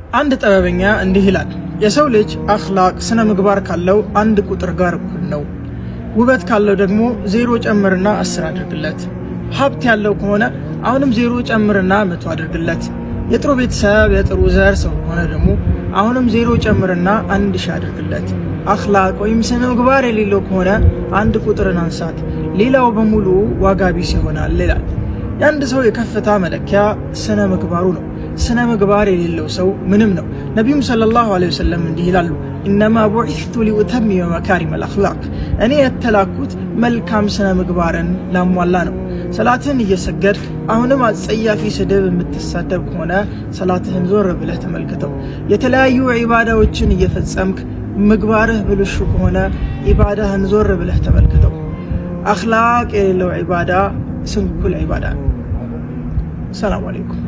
አንድ ጥበበኛ እንዲህ ይላል፣ የሰው ልጅ አኽላቅ ስነ ምግባር ካለው አንድ ቁጥር ጋር እኩል ነው። ውበት ካለው ደግሞ 0 ጨምርና 10 አድርግለት። ሀብት ያለው ከሆነ አሁንም 0 ጨምርና 100 አድርግለት። የጥሩ ቤተሰብ የጥሩ ዘር ሰው ከሆነ ደግሞ አሁንም 0 ጨምርና 1000 አድርግለት። አኽላቅ ወይም ስነ ምግባር የሌለው ከሆነ አንድ ቁጥርን አንሳት፣ ሌላው በሙሉ ዋጋ ቢስ ይሆናል ይላል። የአንድ ሰው የከፍታ መለኪያ ስነ ምግባሩ ነው። ስነ ምግባር የሌለው ሰው ምንም ነው። ነቢዩም ሰለላሁ ዐለይሂ ወሰለም እንዲህ ይላሉ፣ ኢነማ ቡዒስቱ ሊኡተሚመ መካሪመል አኽላቅ፣ እኔ የተላኩት መልካም ስነ ምግባርን ላሟላ ነው። ሰላትህን እየሰገድክ አሁንም አጸያፊ ስድብ የምትሳደብ ከሆነ ሰላትህን ዞር ብለህ ተመልከተው። የተለያዩ ዒባዳዎችን እየፈጸምክ ምግባርህ ብልሹ ከሆነ ዒባዳህን ዞር ብለህ ተመልከተው። አኽላቅ የሌለው ዒባዳ ስንኩል ዒባዳ ነው። ሰላም አለይኩም።